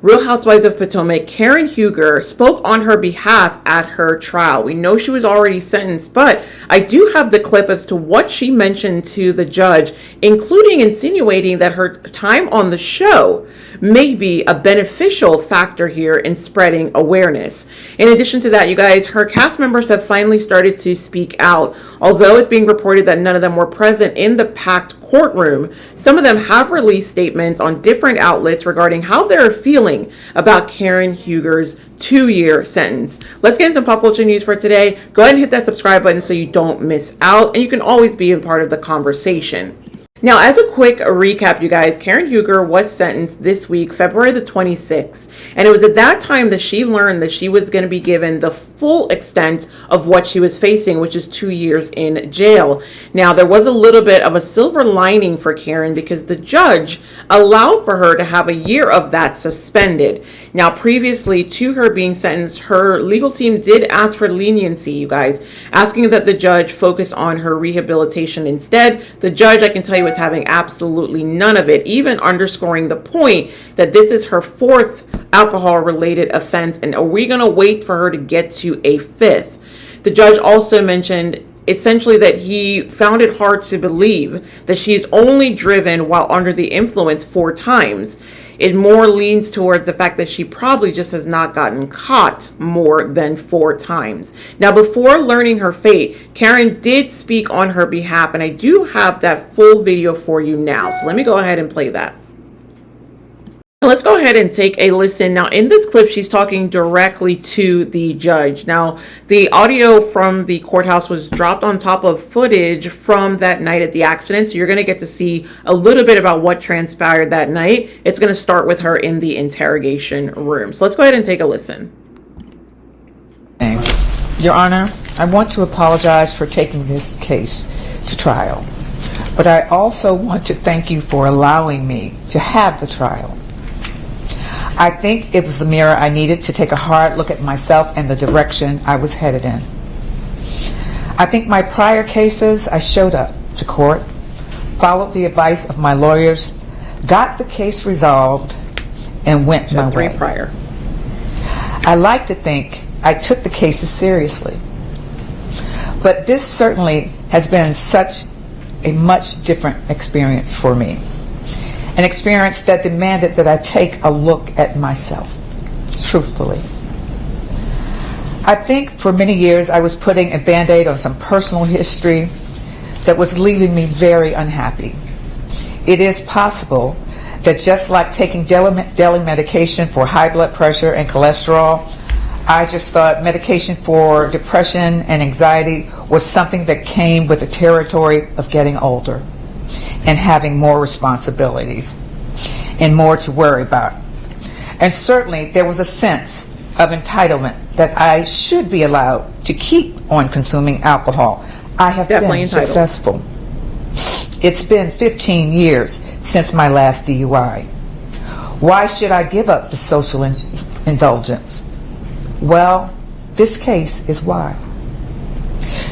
Real Housewives of Potomac, Karen Huger, spoke on her behalf at her trial. We know she was already sentenced, but I do have the clip as to what she mentioned to the judge, including insinuating that her time on the show may be a beneficial factor here in spreading awareness. In addition to that, you guys, her cast members have finally started to speak out. Although it's being reported that none of them were present in the packed courtroom, some of them have released statements on different outlets regarding how they're feeling about Karen Huger's 2-year sentence. Let's get into pop culture news for today. Go ahead and hit that subscribe button so you don't miss out, and you can always be a part of the conversation. Now, as a quick recap, you guys, Karen Huger was sentenced this week, February the 26th, and it was at that time that she learned that she was going to be given the full extent of what she was facing, which is 2 years in jail. Now, there was a little bit of a silver lining for Karen because the judge allowed for her to have a year of that suspended. Now, previously to her being sentenced, her legal team did ask for leniency, you guys, asking that the judge focus on her rehabilitation instead. The judge, I can tell you, was having absolutely none of it, even underscoring the point that this is her 4th alcohol-related offense, and are we going to wait for her to get to a 5th? The judge also mentioned essentially that he found it hard to believe that she's only driven while under the influence 4 times. It more leans towards the fact that she probably just has not gotten caught more than 4 times. Now, before learning her fate, Karen did speak on her behalf, and I do have that full video for you now. So let me go ahead and play that. Let's go ahead and take a listen. Now, in this clip, she's talking directly to the judge. Now, the audio from the courthouse was dropped on top of footage from that night at the accident. So you're going to get to see a little bit about what transpired that night. It's going to start with her in the interrogation room. So let's go ahead and take a listen. Your Honor, I want to apologize for taking this case to trial, but I also want to thank you for allowing me to have the trial. I think it was the mirror I needed to take a hard look at myself and the direction I was headed in. I think my prior cases, I showed up to court, followed the advice of my lawyers, got the case resolved, and went my way. Prior. I like to think I took the cases seriously, but this certainly has been such a much different experience for me. An experience that demanded that I take a look at myself, truthfully. I think for many years I was putting a Band-Aid on some personal history that was leaving me very unhappy. It is possible that just like taking daily medication for high blood pressure and cholesterol, I just thought medication for depression and anxiety was something that came with the territory of getting older and having more responsibilities and more to worry about. And certainly there was a sense of entitlement that I should be allowed to keep on consuming alcohol. I have Definitely been entitled. successful. It's been 15 years since my last DUI. Why should I give up the social indulgence? Well, this case is why.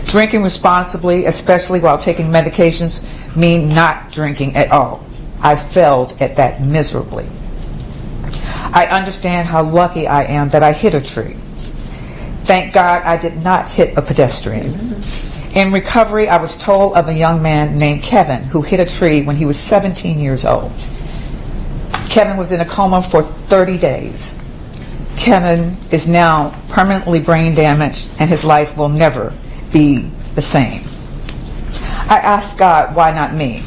Drinking responsibly, especially while taking medications, mean not drinking at all. I failed at that miserably. I understand how lucky I am that I hit a tree. Thank God I did not hit a pedestrian. In recovery, I was told of a young man named Kevin who hit a tree when he was 17 years old. Kevin was in a coma for 30 days. Kevin is now permanently brain damaged, and his life will never be the same. I asked God, why not me?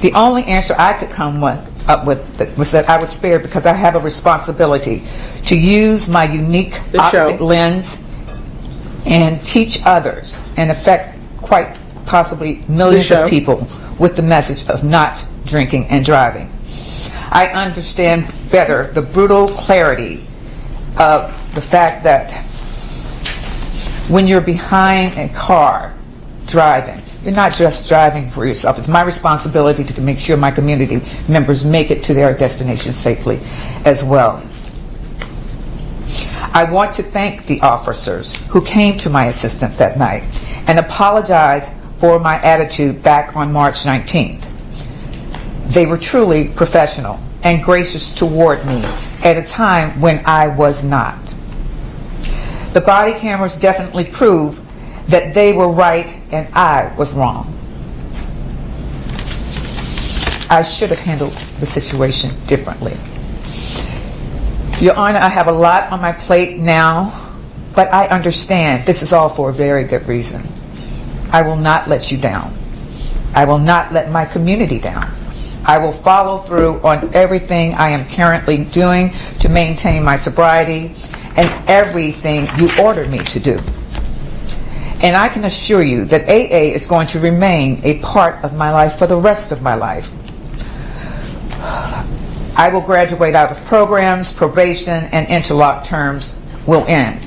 The only answer I could come up with was that I was spared because I have a responsibility to use my unique optic lens and teach others and affect quite possibly millions of people with the message of not drinking and driving. I understand better the brutal clarity of the fact that when you're behind a car driving, you're not just driving for yourself. It's my responsibility to make sure my community members make it to their destination safely as well. I want to thank the officers who came to my assistance that night and apologize for my attitude back on March 19th. They were truly professional and gracious toward me at a time when I was not. The body cameras definitely prove that they were right and I was wrong. I should have handled the situation differently. Your Honor, I have a lot on my plate now, but I understand this is all for a very good reason. I will not let you down. I will not let my community down. I will follow through on everything I am currently doing to maintain my sobriety and everything you ordered me to do. And I can assure you that AA is going to remain a part of my life for the rest of my life. I will graduate out of programs, probation, and interlock terms will end.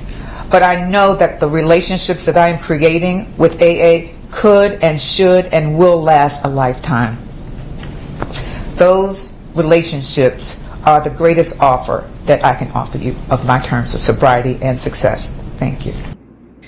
But I know that the relationships that I am creating with AA could and should and will last a lifetime. Those relationships are the greatest offer that I can offer you of my terms of sobriety and success. Thank you.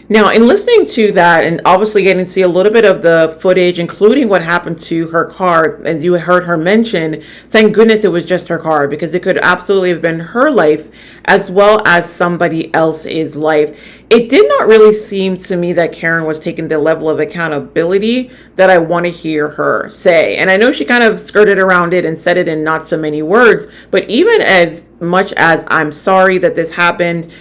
Now, in listening to that and obviously getting to see a little bit of the footage, including what happened to her car, as you heard her mention, thank goodness it was just her car, because it could absolutely have been her life as well as somebody else's life. It did not really seem to me that Karen was taking the level of accountability that I want to hear her say. And I know she kind of skirted around it and said it in not so many words, but even as much as I'm sorry that this happened,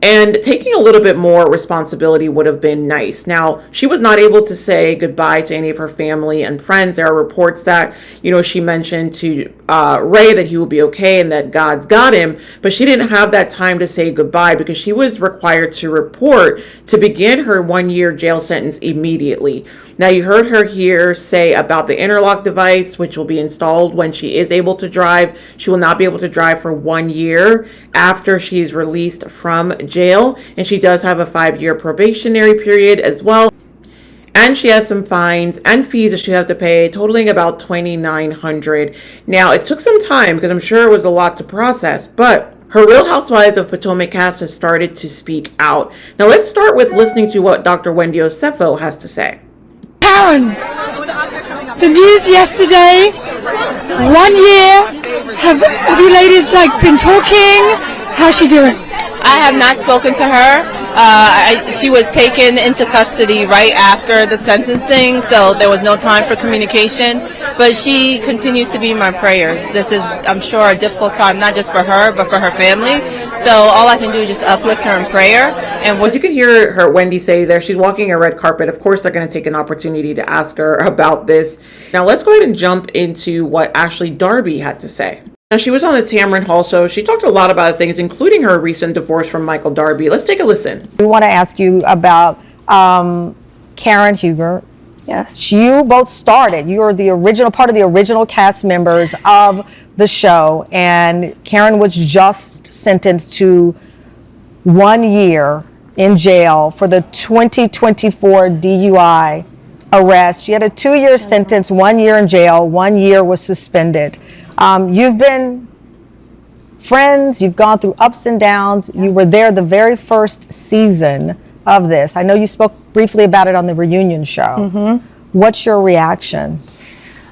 and taking a little bit more responsibility would have been nice. Now, she was not able to say goodbye to any of her family and friends. There are reports that, she mentioned to Ray that he will be okay and that God's got him, but she didn't have that time to say goodbye because she was required to report to begin her 1-year jail sentence immediately. Now, you heard her here say about the interlock device, which will be installed when she is able to drive. She will not be able to drive for 1 year after she's released from jail, and she does have a 5-year probationary period as well. And she has some fines and fees that she has to pay, totaling about $2,900. Now, it took some time because I'm sure it was a lot to process, but her Real Housewives of Potomac cast has started to speak out. Now, let's start with listening to what Dr. Wendy Osefo has to say. Karen, the news yesterday, 1 year, have you ladies been talking? How's she doing? I have not spoken to her. She was taken into custody right after the sentencing, so there was no time for communication. But she continues to be in my prayers. This is, I'm sure, a difficult time, not just for her, but for her family. So all I can do is just uplift her in prayer. And as you can hear her, Wendy, say there, she's walking a red carpet. Of course, they're going to take an opportunity to ask her about this. Now, let's go ahead and jump into what Ashley Darby had to say. Now, she was on the Tamron Hall show. She talked a lot about things, including her recent divorce from Michael Darby. Let's take a listen. We want to ask you about Karen Huger. Yes. You both started. You are the original part of the original cast members of the show, and Karen was just sentenced to 1 year in jail for the 2024 DUI arrest. She had a 2-year sentence, 1 year in jail, 1 year was suspended. You've been friends, you've gone through ups and downs. You were there the very first season of this. I know you spoke briefly about it on the reunion show. Mm-hmm. What's your reaction?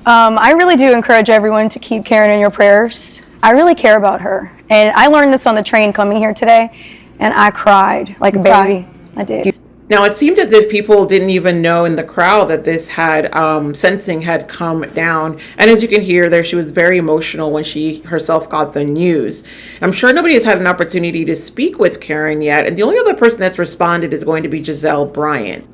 I really do encourage everyone to keep Karen in your prayers. I really care about her. And I learned this on the train coming here today, and I cried like a baby. I did. Now, it seemed as if people didn't even know in the crowd that this had, sentencing had come down. And as you can hear there, she was very emotional when she herself got the news. I'm sure nobody has had an opportunity to speak with Karen yet. And the only other person that's responded is going to be Gizelle Bryant.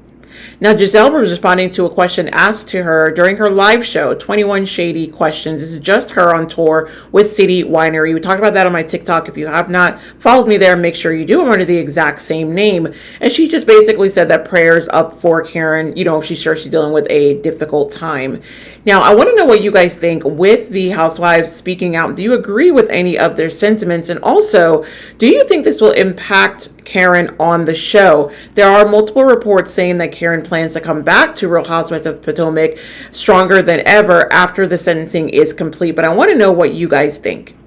Now, Gizelle was responding to a question asked to her during her live show, 21 Shady Questions. This is just her on tour with City Winery. We talked about that on my TikTok. If you have not followed me there, make sure you do. I'm under the exact same name. And she just basically said that prayers up for Karen. She's sure she's dealing with a difficult time. Now, I want to know what you guys think with the housewives speaking out. Do you agree with any of their sentiments? And also, do you think this will impact Karen on the show? There are multiple reports saying that Karen plans to come back to Real Housewives of Potomac stronger than ever after the sentencing is complete. But I want to know what you guys think.